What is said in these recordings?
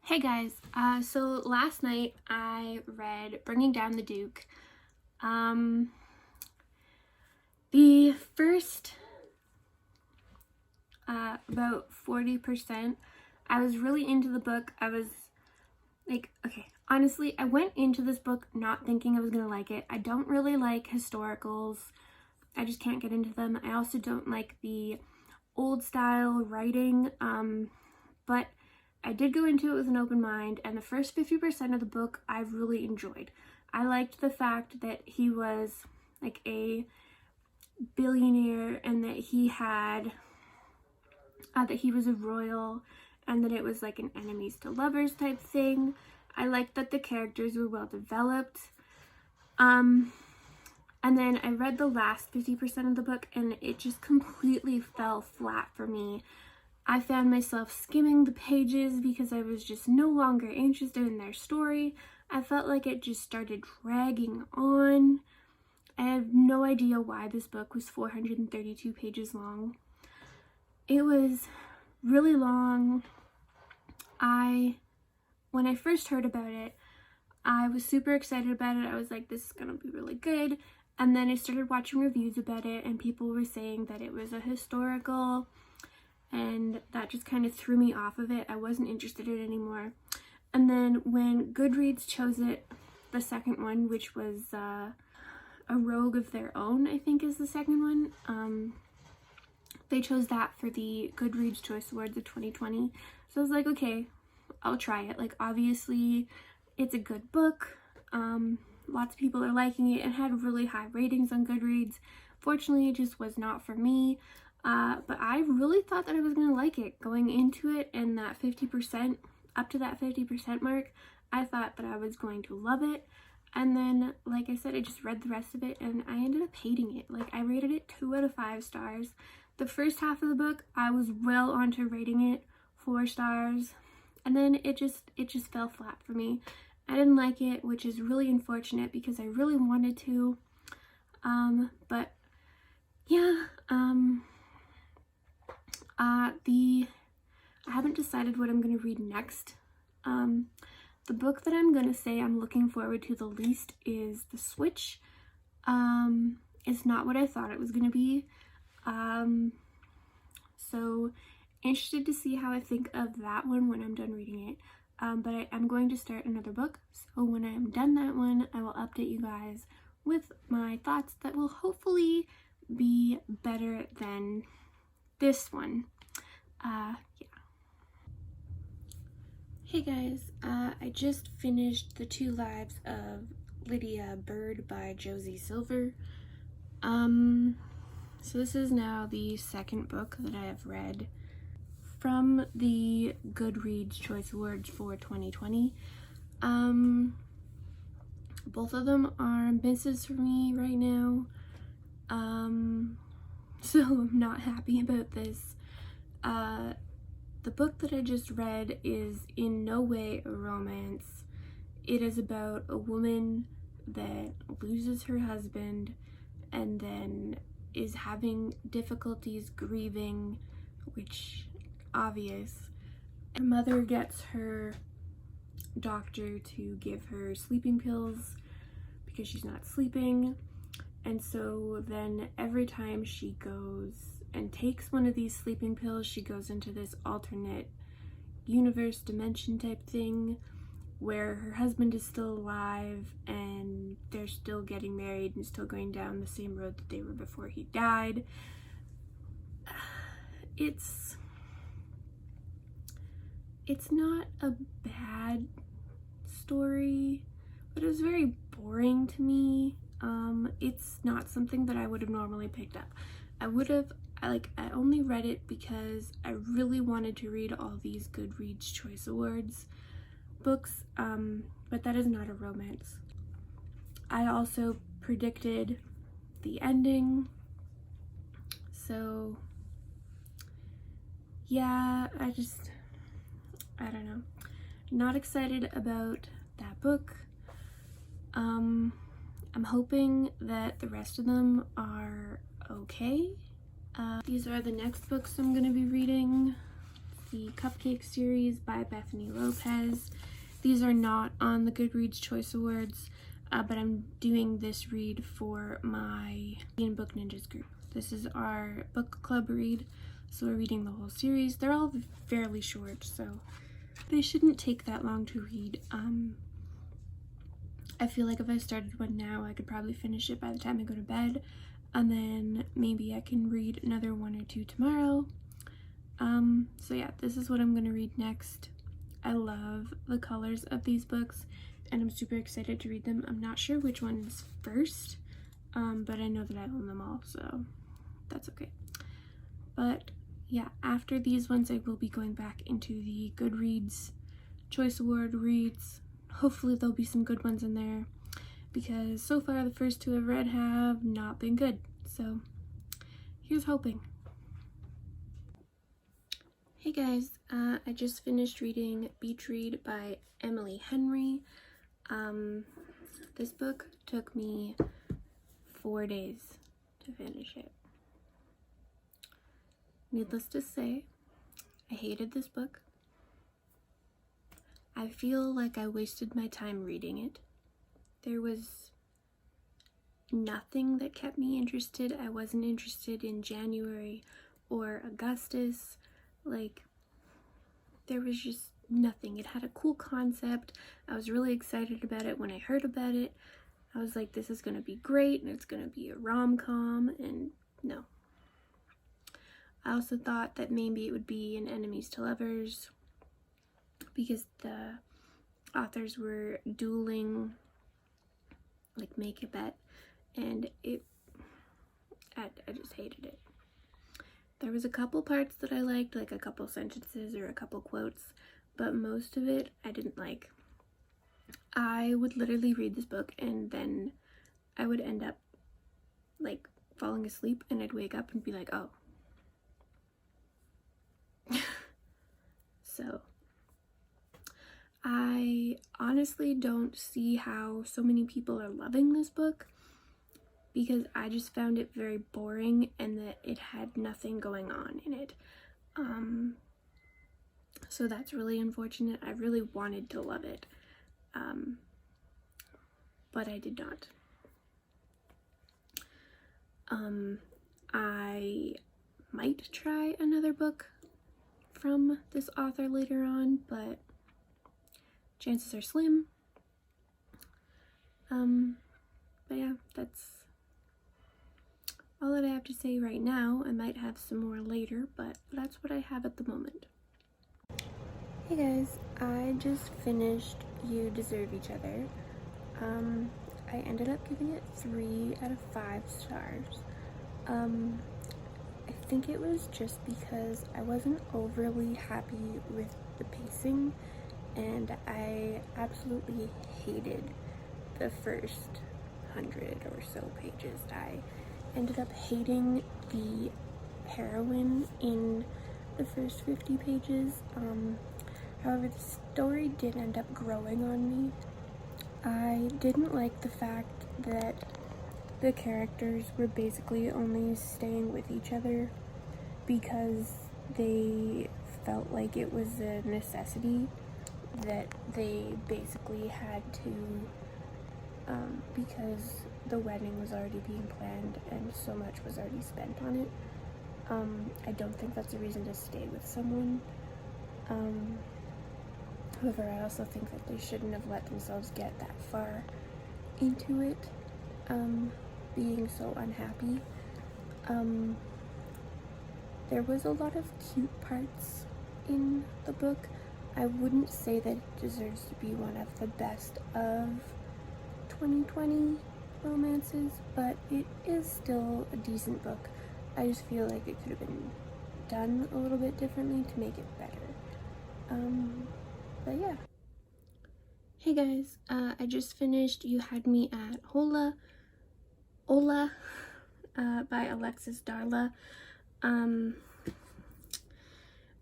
Hey guys, so last night I read Bringing Down the Duke. The first about 40%, I was really into the book. I was like, okay, honestly, I went into this book not thinking I was gonna like it. I don't really like historicals. I just can't get into them. I also don't like the old style writing, but I did go into it with an open mind, and the first 50% of the book I've really enjoyed. I liked the fact that he was like a billionaire and that he had, that he was a royal, and that it was like an enemies to lovers type thing. I liked that the characters were well developed. And then I read the last 50% of the book and it just completely fell flat for me. I found myself skimming the pages because I was just no longer interested in their story. I felt like it just started dragging on. I have no idea why this book was 432 pages long. It was really long. When I first heard about it, I was super excited about it. I was like, this is gonna be really good. And then I started watching reviews about it and people were saying that it was a historical, and that just kind of threw me off of it. I wasn't interested in it anymore. And then when Goodreads chose it, the second one, which was A Rogue of Their Own, I think is the second one, they chose that for the Goodreads Choice Awards of 2020. So I was like, okay, I'll try it. Like, obviously it's a good book. Lots of people are liking it. It had really high ratings on Goodreads. Fortunately, it just was not for me. But I really thought that I was going to like it going into it, and that 50%, up to that 50% mark, I thought that I was going to love it. And then, like I said, I just read the rest of it and I ended up hating it. Like, I rated it 2 out of 5 stars. The first half of the book, I was well onto rating it 4 stars. And then it just fell flat for me. I didn't like it, which is really unfortunate because I really wanted to. But yeah, I haven't decided what I'm going to read next. The book that I'm going to say I'm looking forward to the least is The Switch. It's not what I thought it was going to be. So interested to see how I think of that one when I'm done reading it. But I'm going to start another book, so when I'm done that one, I will update you guys with my thoughts that will hopefully be better than this one. Yeah. Hey guys, I just finished The Two Lives of Lydia Bird by Josie Silver. So this is now the second book that I have read from the Goodreads Choice Awards for 2020. Both of them are misses for me right now. So I'm not happy about this. The book that I just read is in no way a romance. It is about a woman that loses her husband and then is having difficulties grieving, which obvious. Her mother gets her doctor to give her sleeping pills because she's not sleeping, and so then every time she goes and takes one of these sleeping pills, she goes into this alternate universe dimension type thing where her husband is still alive and they're still getting married and still going down the same road that they were before he died. It's not a bad story, but it was very boring to me. It's not something that I would have normally picked up. I only read it because I really wanted to read all these Goodreads Choice Awards books, but that is not a romance. I also predicted the ending, so yeah, I don't know. Not excited about that book. I'm hoping that the rest of them are okay. These are the next books I'm gonna be reading. the Cupcake series by Bethany Lopez. These are not on the Goodreads Choice Awards, but I'm doing this read for my Book Ninjas group. This is our book club read, so we're reading the whole series. They're all fairly short, so they shouldn't take that long to read. I feel like if I started one now, I could probably finish it by the time I go to bed, and then maybe I can read another one or two tomorrow. So yeah, this is what I'm gonna read next. I love the colors of these books, and I'm super excited to read them. I'm not sure which one is first, but I know that I own them all, so that's okay. But yeah, after these ones, I will be going back into the Goodreads Choice Award reads. Hopefully there'll be some good ones in there, because so far the first two I've read have not been good. So here's hoping. Hey guys, I just finished reading Beach Read by Emily Henry. This book took me 4 days to finish it. Needless to say, I hated this book. I feel like I wasted my time reading it. There was nothing that kept me interested. I wasn't interested in January or Augustus. Like, there was just nothing. It had a cool concept. I was really excited about it when I heard about it. I was like, this is gonna be great, and it's gonna be a rom-com, and no. I also thought that maybe it would be an enemies to lovers, because the authors were dueling, like, make a bet, and I just hated it. There was a couple parts that I liked, like a couple sentences or a couple quotes, but most of it I didn't like. I would literally read this book and then I would end up like falling asleep, and I'd wake up and be like, oh. So I honestly don't see how so many people are loving this book, because I just found it very boring and that it had nothing going on in it. So that's really unfortunate. I really wanted to love it, but I did not. I might try another book from this author later on, but chances are slim. But yeah, that's all that I have to say right now. I might have some more later, but that's what I have at the moment. Hey guys, I just finished You Deserve Each Other. I ended up giving it 3 out of 5 stars. I think it was just because I wasn't overly happy with the pacing, and I absolutely hated the first 100 or so pages. I ended up hating the heroine in the first 50 pages. However, the story did end up growing on me. I didn't like the fact that the characters were basically only staying with each other because they felt like it was a necessity, that they basically had to, because the wedding was already being planned and so much was already spent on it. I don't think that's a reason to stay with someone. However, I also think that they shouldn't have let themselves get that far into it, being so unhappy. There was a lot of cute parts in the book. I wouldn't say that it deserves to be one of the best of 2020 romances, but it is still a decent book. I just feel like it could have been done a little bit differently to make it better. But yeah. Hey guys, I just finished You Had Me at Hola by Alexis Darla.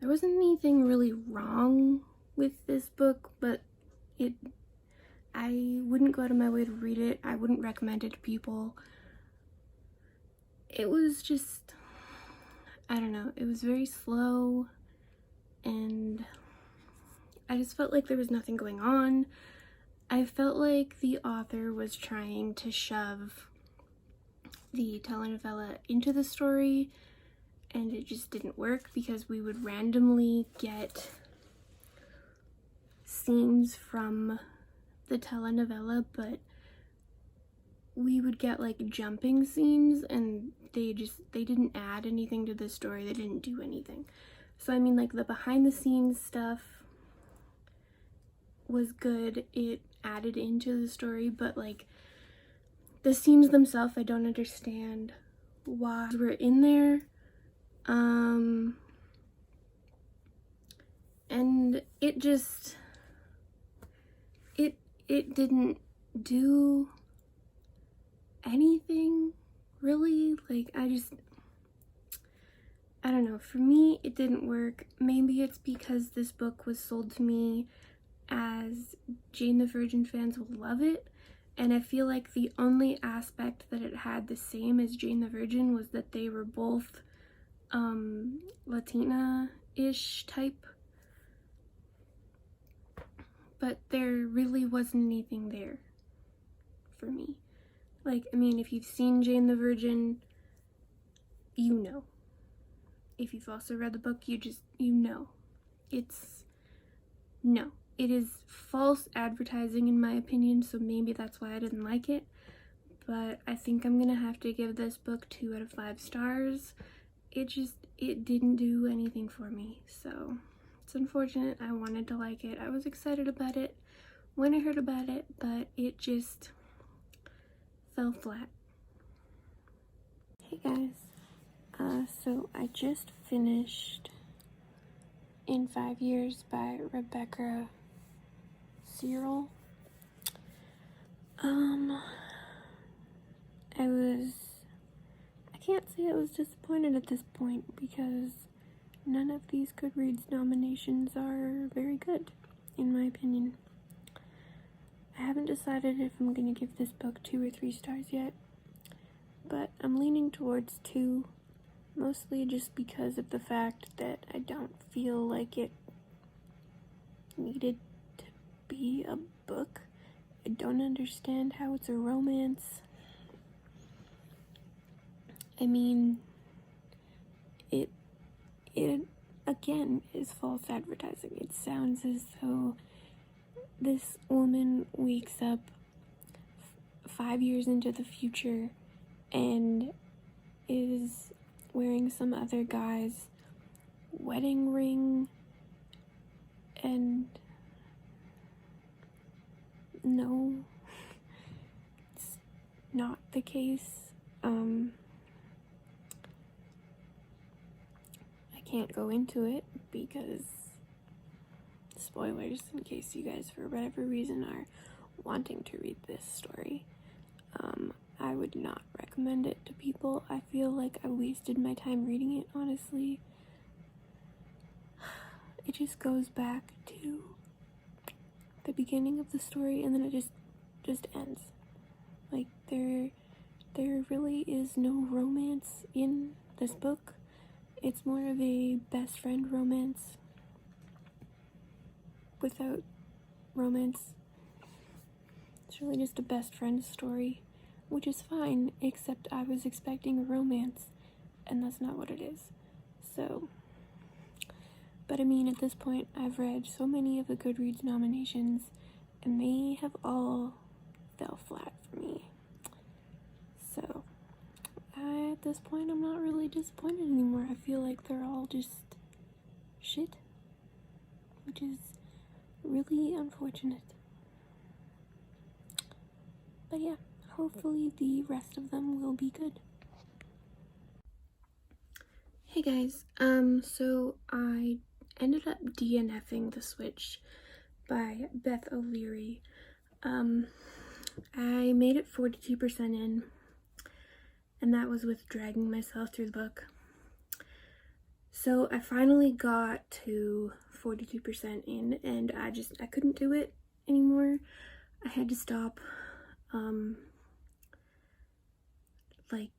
There wasn't anything really wrong with this book, but I wouldn't go out of my way to read it. I wouldn't recommend it to people. It was just, I don't know, it was very slow, and I just felt like there was nothing going on. I felt like the author was trying to shove the telenovela into the story, and it just didn't work because we would randomly get scenes from the telenovela, but we would get like jumping scenes, and they didn't add anything to the story. They didn't do anything. So I mean, like, the behind the scenes stuff was good, it added into the story, but like the scenes themselves, I don't understand why we're in there. And it just, it didn't do anything really. Like, I don't know, for me it didn't work. Maybe it's because this book was sold to me as Jane the Virgin fans will love it, and I feel like the only aspect that it had the same as Jane the Virgin was that they were both Latina-ish type, but there really wasn't anything there for me. Like, I mean, if you've seen Jane the Virgin, you know. If you've also read the book, you know. It is false advertising in my opinion, so maybe that's why I didn't like it. But I think I'm gonna have to give this book 2 out of 5 stars. It didn't do anything for me, so it's unfortunate. I wanted to like it. I was excited about it when I heard about it, but it just fell flat. Hey guys, so I just finished In 5 Years by Rebecca Cyril. I can't say I was disappointed at this point because none of these Goodreads nominations are very good, in my opinion. I haven't decided if I'm gonna give this book 2 or 3 stars yet, but I'm leaning towards 2, mostly just because of the fact that I don't feel like it needed to be a book. I don't understand how it's a romance. I mean, it again is false advertising. It sounds as though this woman wakes up 5 years into the future and is wearing some other guy's wedding ring, and no, it's not the case. I can't go into it because spoilers, in case you guys for whatever reason are wanting to read this story. I would not recommend it to people. I feel like I wasted my time reading it, honestly. It just goes back to the beginning of the story, and then it just ends. Like, there really is no romance in this book. It's more of a best friend romance without romance. It's really just a best friend story, which is fine, except I was expecting a romance, and that's not what it is. So, but I mean, at this point, I've read so many of the Goodreads nominations, and they have all fell flat for me. So, at this point, I'm not really disappointed anymore. I feel like they're all just shit, which is really unfortunate. But yeah, hopefully the rest of them will be good. Hey guys, so I ended up DNFing The Switch by Beth O'Leary. I made it 42% in, and that was with dragging myself through the book. So I finally got to 42% in, and I couldn't do it anymore. I had to stop. Like,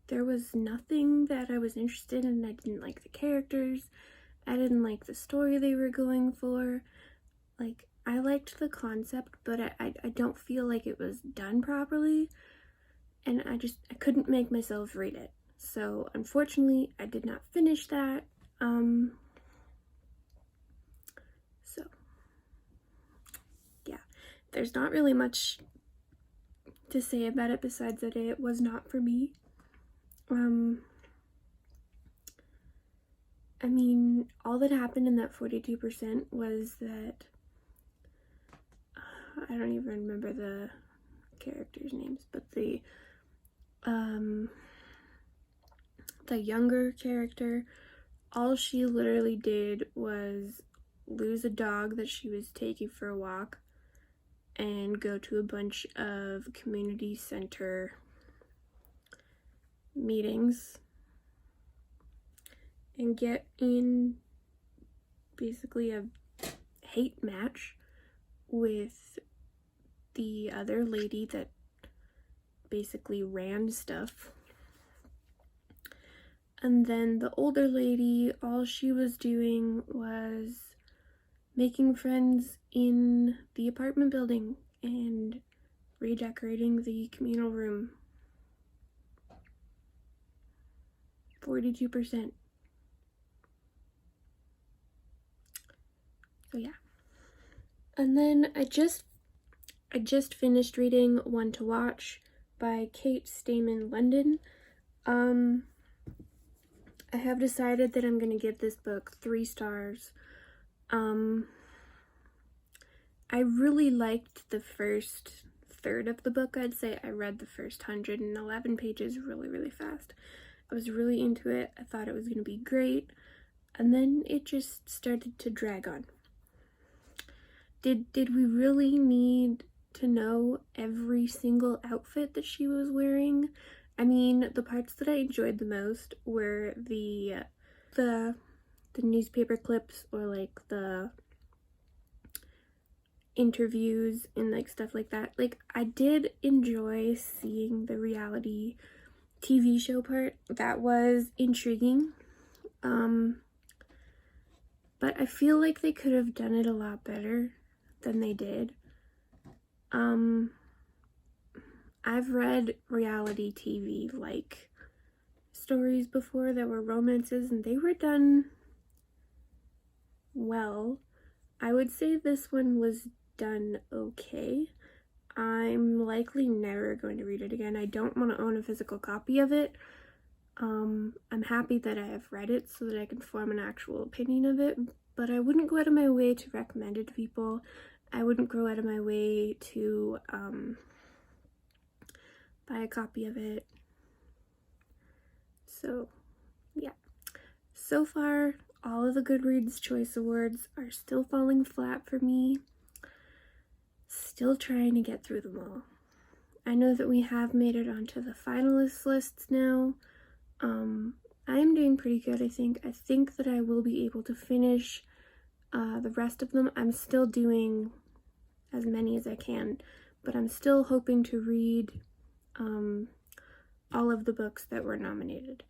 there was nothing that I was interested in. I didn't like the characters. I didn't like the story they were going for. Like, I liked the concept, but I don't feel like it was done properly, and I couldn't make myself read it. So unfortunately, I did not finish that. So yeah, there's not really much to say about it besides that it was not for me. I mean, all that happened in that 42% was that I don't even remember the characters' names, but the younger character, all she literally did was lose a dog that she was taking for a walk and go to a bunch of community center meetings and get in basically a hate match with the other lady that basically ran stuff. And then the older lady, all she was doing was making friends in the apartment building and redecorating the communal room. 42%. So yeah. And then I just finished reading One to Watch by Kate Stayman London. I have decided that I'm going to give this book 3 stars. I really liked the first third of the book. I'd say I read the first 111 pages really, really fast. I was really into it. I thought it was going to be great. And then it just started to drag on. Did we really need to know every single outfit that she was wearing? I mean, the parts that I enjoyed the most were the newspaper clips, or like the interviews and like stuff like that. Like, I did enjoy seeing the reality TV show part. That was intriguing. But I feel like they could have done it a lot better than they did. I've read reality TV like stories before that were romances, and they were done well. I would say this one was done okay. I'm likely never going to read it again. I don't want to own a physical copy of it. I'm happy that I have read it so that I can form an actual opinion of it, but I wouldn't go out of my way to recommend it to people. I wouldn't go out of my way to buy a copy of it. So yeah, so far all of the Goodreads Choice Awards are still falling flat for me. Still trying to get through them all. I know that we have made it onto the finalist lists now. I am doing pretty good, I think. I think that I will be able to finish the rest of them. I'm still doing as many as I can, but I'm still hoping to read all of the books that were nominated.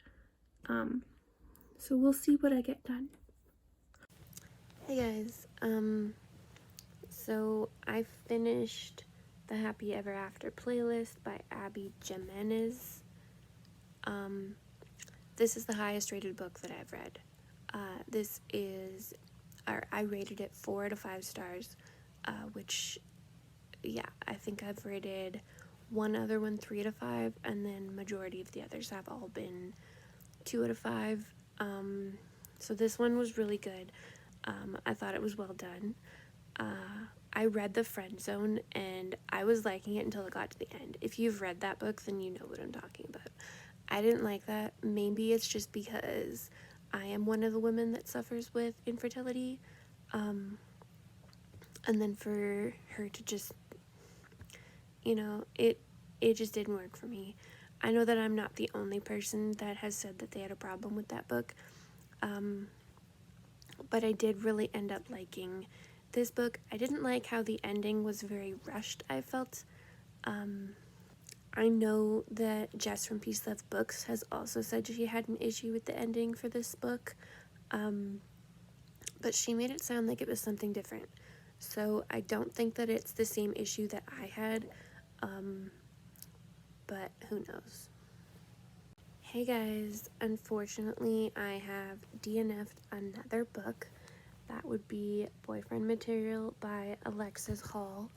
So we'll see what I get done. Hey guys, so I finished the Happy Ever After playlist by Abby Jimenez. This is the highest rated book that I've read. I rated it 4 out of 5 stars, which, yeah, I think I've rated one other one 3 out of 5, and then majority of the others have all been 2 out of 5. So this one was really good. I thought it was well done. I read The Friend Zone, and I was liking it until it got to the end. If you've read that book, then you know what I'm talking about. I didn't like that. Maybe it's just because I am one of the women that suffers with infertility. And then for her to just, it just didn't work for me. I know that I'm not the only person that has said that they had a problem with that book. But I did really end up liking this book. I didn't like how the ending was very rushed, I felt. I know that Jess from Peace Love Books has also said she had an issue with the ending for this book. but she made it sound like it was something different. So I don't think that it's the same issue that I had, but who knows. Hey guys, unfortunately I have DNF'd another book. That would be Boyfriend Material by Alexis Hall.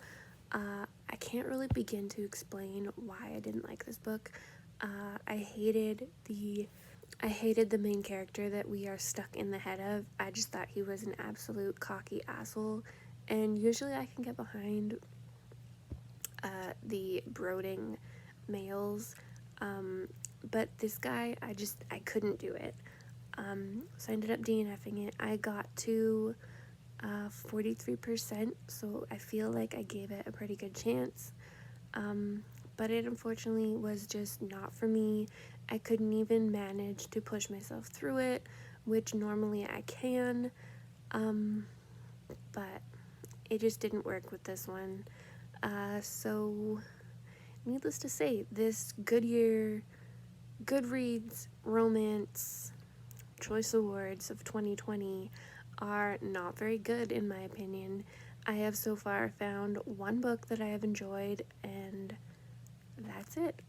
I can't really begin to explain why I didn't like this book. I hated the main character that we are stuck in the head of. I just thought he was an absolute cocky asshole, and usually I can get behind the brooding males, but this guy, I couldn't do it. So I ended up DNFing it. I got to 43%, so I feel like I gave it a pretty good chance. But it unfortunately was just not for me. I couldn't even manage to push myself through it, which normally I can, but it just didn't work with this one. So needless to say, this Goodreads Romance Choice Awards of 2020 are not very good in my opinion. I have so far found one book that I have enjoyed, and that's it.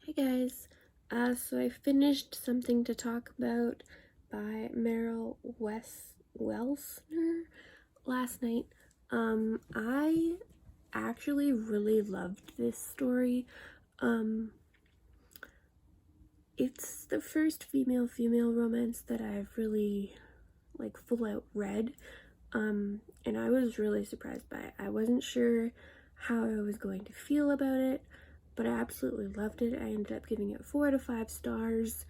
Hey guys, so I finished Something to Talk About by Meryl Welsner last night. I actually really loved this story. It's the first female romance that I've really full out read, and I was really surprised by it. I wasn't sure how I was going to feel about it, but I absolutely loved it. I ended up giving it 4 out of 5 stars.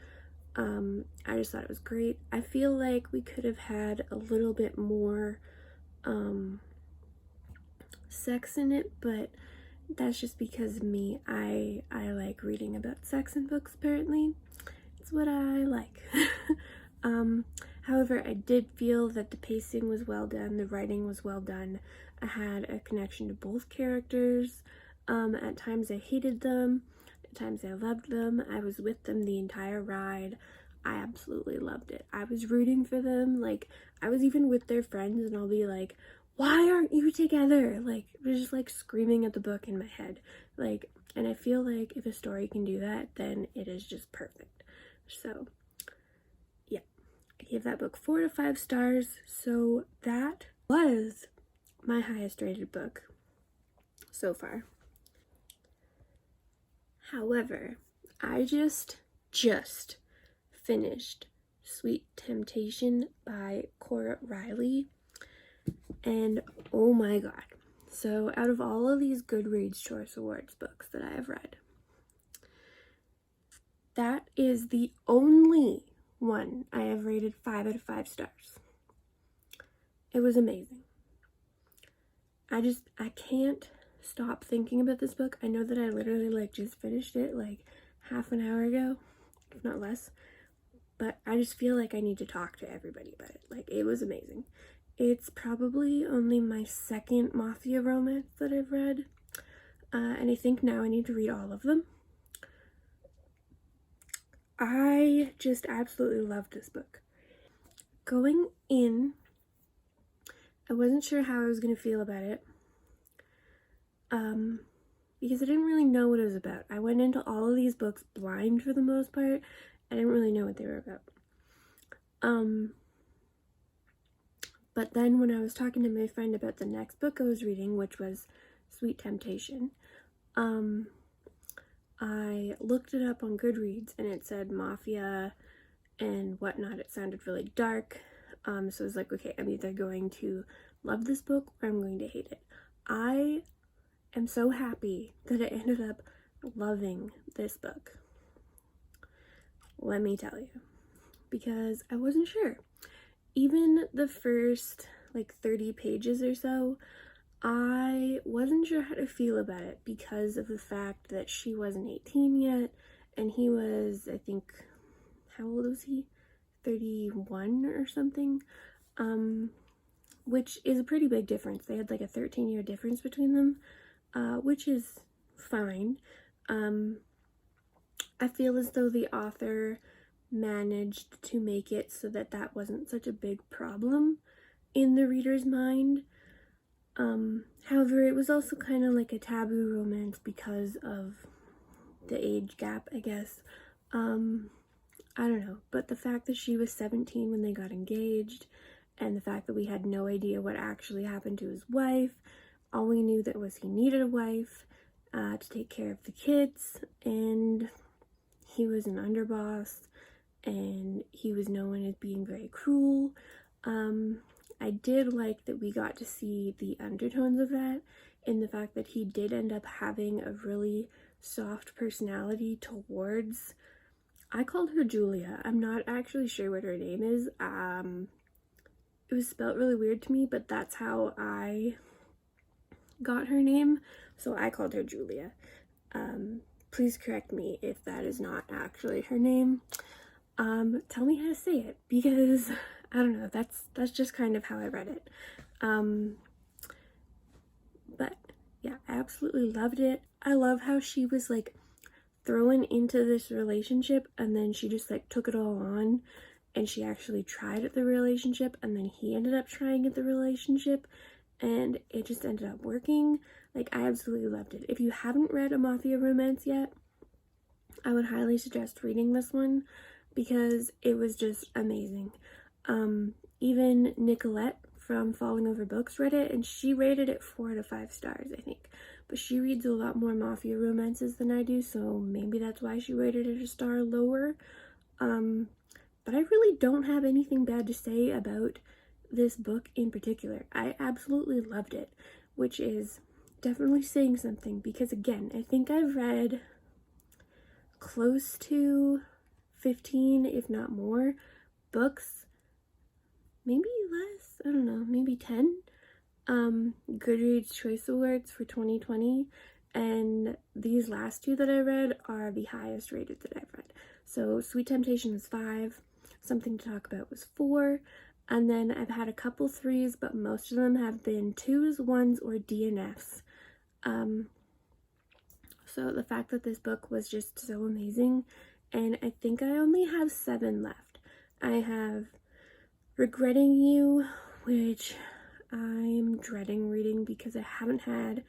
I just thought it was great. I feel like we could have had a little bit more sex in it, but that's just because of me. I like reading about sex in books, apparently. It's what I like. However, I did feel that the pacing was well done, the writing was well done. I had a connection to both characters. At times I hated them, at times I loved them. I was with them the entire ride. I absolutely loved it. I was rooting for them. I was even with their friends, and I'll be like, why aren't you together? I was just screaming at the book in my head. And I feel like if a story can do that, then it is just perfect. So yeah, I gave that book 4 to 5 stars. So that was my highest rated book so far. However, I just finished Sweet Temptation by Cora Riley, and oh my god. So out of all of these Goodreads Choice Awards books that I have read, that is the only one I have rated 5 out of 5 stars. It was amazing. I can't stop thinking about this book. I know that I literally just finished it half an hour ago, if not less, but I just feel like I need to talk to everybody about it. It was amazing. It's probably only my second mafia romance that I've read, and I think now I need to read all of them. I just absolutely loved this book. Going in, I wasn't sure how I was going to feel about it, because I didn't really know what it was about. I went into all of these books blind for the most part. I didn't really know what they were about. But then when I was talking to my friend about the next book I was reading, which was Sweet Temptation, I looked it up on Goodreads, and it said mafia and whatnot. It sounded really dark. So I was like, okay, I'm either going to love this book or I'm going to hate it. I am so happy that I ended up loving this book. Let me tell you, because I wasn't sure. Even the first 30 pages or so, I wasn't sure how to feel about it because of the fact that she wasn't 18 yet, and he was, I think, how old was he? 31 or something, which is a pretty big difference. They had a 13-year difference between them, which is fine. I feel as though the author managed to make it so that that wasn't such a big problem in the reader's mind. However, it was also kind of like a taboo romance because of the age gap, I guess. I don't know, but the fact that she was 17 when they got engaged, and the fact that we had no idea what actually happened to his wife, all we knew that was he needed a wife to take care of the kids, and he was an underboss, and he was known as being very cruel. I did like that we got to see the undertones of that in the fact that he did end up having a really soft personality towards, I called her Julia. I'm not actually sure what her name is. It was spelled really weird to me, but that's how I got her name, so I called her Julia. Please correct me if that is not actually her name. Tell me how to say it, because I don't know, that's just kind of how I read it. But yeah, I absolutely loved it. I love how she was like thrown into this relationship and then she just like took it all on, and she actually tried at the relationship, and then he ended up trying at the relationship, and it just ended up working. Like, I absolutely loved it. If you haven't read a mafia romance yet, I would highly suggest reading this one because it was just amazing. Even Nicolette from Falling Over Books read it, and she rated it 4 out of 5 stars, I think. But she reads a lot more mafia romances than I do, so maybe that's why she rated it a star lower. But I really don't have anything bad to say about this book in particular. I absolutely loved it, which is definitely saying something, because again, I think I've read close to 15, if not more, books, maybe less, I don't know, maybe 10, Goodreads Choice Awards for 2020, and these last two that I read are the highest rated that I've read. So Sweet Temptation was 5, Something to Talk About was 4, and then I've had a couple 3s, but most of them have been 2s, 1s, or DNFs. So the fact that this book was just so amazing, and I think I only have 7 left. I have Regretting You, which I'm dreading reading because I haven't had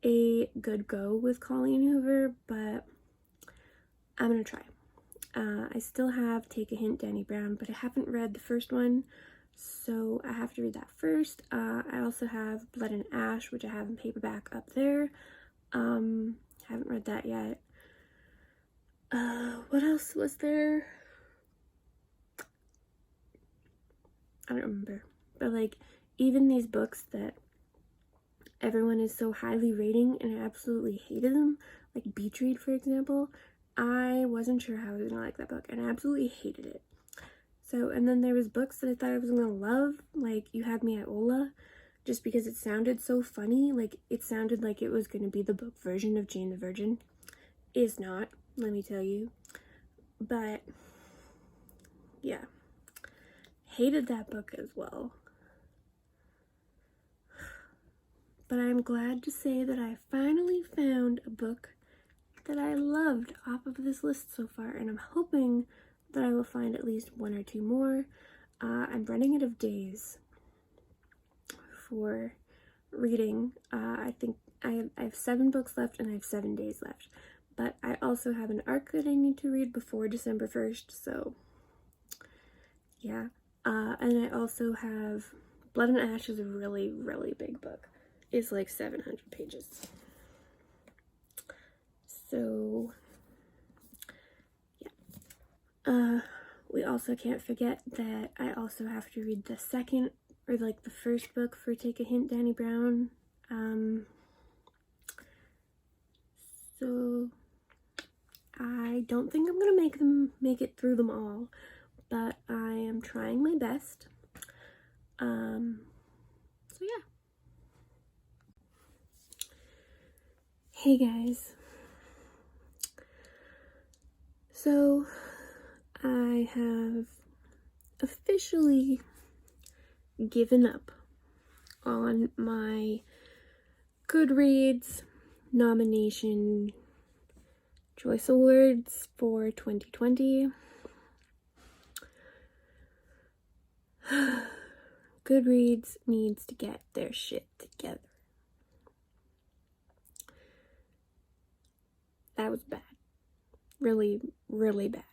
a good go with Colleen Hoover, but I'm gonna try. I still have Take a Hint, Danny Brown, but I haven't read the first one, so I have to read that first. I also have Blood and Ash, which I have in paperback up there. Haven't read that yet. What else was there? I don't remember. But like, even these books that everyone is so highly rating and I absolutely hated them, like Beach Read, for example, I wasn't sure how I was gonna like that book, and I absolutely hated it. So, and then there was books that I thought I was gonna love, like You Had Me at Ola, just because it sounded so funny. Like, it sounded like it was gonna be the book version of Jane the Virgin. It's not, let me tell you. But yeah, hated that book as well. But I'm glad to say that I finally found a book that I loved off of this list so far, and I'm hoping that I will find at least 1 or 2 more. I'm running out of days for reading. I think I have 7 books left and I have 7 days left, but I also have an arc that I need to read before December 1st, so yeah. And I also have Blood and Ash is a really, really big book. It's like 700 pages. So yeah. We also can't forget that I also have to read the second, or like the first book for Take a Hint, Danny Brown. So I don't think I'm gonna make it through them all, but I am trying my best. So yeah. Hey guys. So I have officially given up on my Goodreads nomination Choice Awards for 2020. Goodreads needs to get their shit together. That was bad. Really, really bad.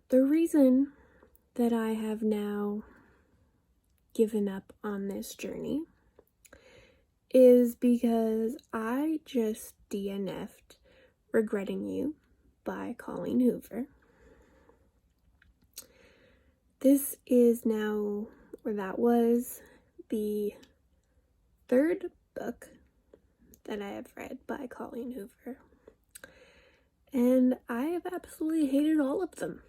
The reason that I have now given up on this journey is because I just DNF'd Regretting You by Colleen Hoover. This is now, or that was, the third book that I have read by Colleen Hoover. And I have absolutely hated all of them.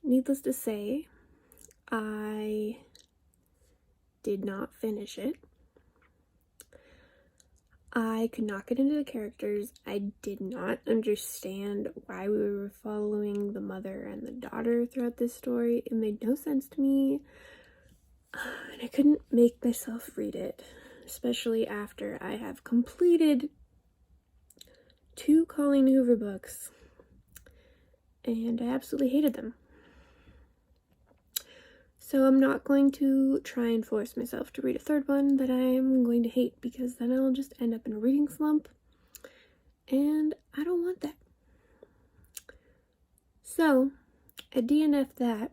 Needless to say, I did not finish it. I could not get into the characters. I did not understand why we were following the mother and the daughter throughout this story. It made no sense to me. And I couldn't make myself read it, especially after I have completed 2 Colleen Hoover books. And I absolutely hated them. So I'm not going to try and force myself to read a third one that I am going to hate, because then I'll just end up in a reading slump, and I don't want that. So I DNF'd that.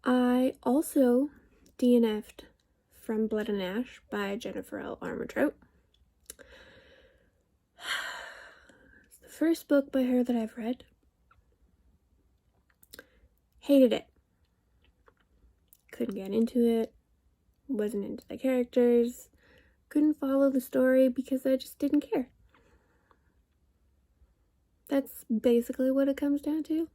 I also DNF'd From Blood and Ash by Jennifer L. Armentrout. It's the first book by her that I've read. Hated it. Couldn't get into it, wasn't into the characters, couldn't follow the story because I just didn't care. That's basically what it comes down to.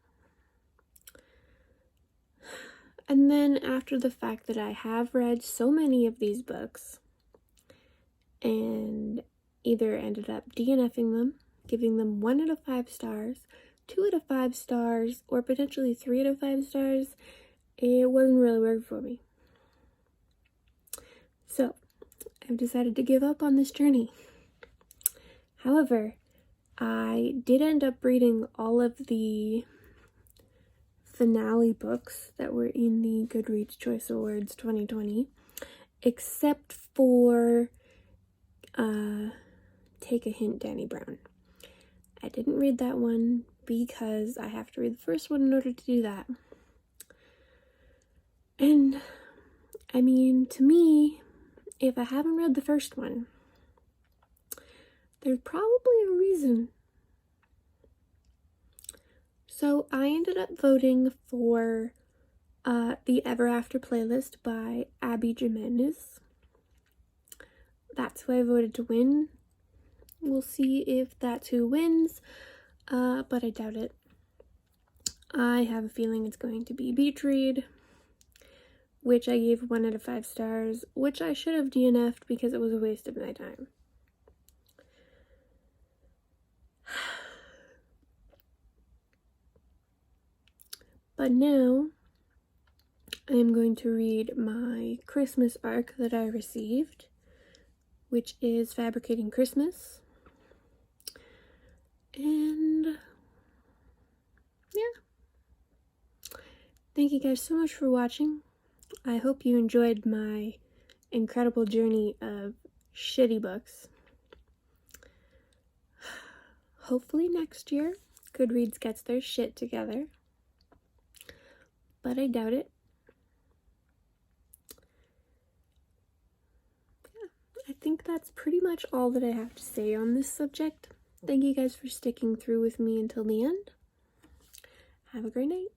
And then after the fact that I have read so many of these books and either ended up DNFing them, giving them 1 out of 5 stars, 2 out of 5 stars, or potentially 3 out of 5 stars, it wasn't really working for me. So, I've decided to give up on this journey. However, I did end up reading all of the finale books that were in the Goodreads Choice Awards 2020, except for Take a Hint, Danny Brown. I didn't read that one because I have to read the first one in order to do that. And, I mean, to me, if I haven't read the first one, there's probably a reason. So I ended up voting for the Ever After playlist by Abby Jimenez. That's who I voted to win. We'll see if that's who wins, but I doubt it. I have a feeling it's going to be Beach Read, which I gave 1 out of 5 stars, which I should have DNF'd because it was a waste of my time. But now, I am going to read my Christmas arc that I received, which is Fabricating Christmas. And, yeah. Thank you guys so much for watching. I hope you enjoyed my incredible journey of shitty books. Hopefully next year, Goodreads gets their shit together. But I doubt it. Yeah, I think that's pretty much all that I have to say on this subject. Thank you guys for sticking through with me until the end. Have a great night.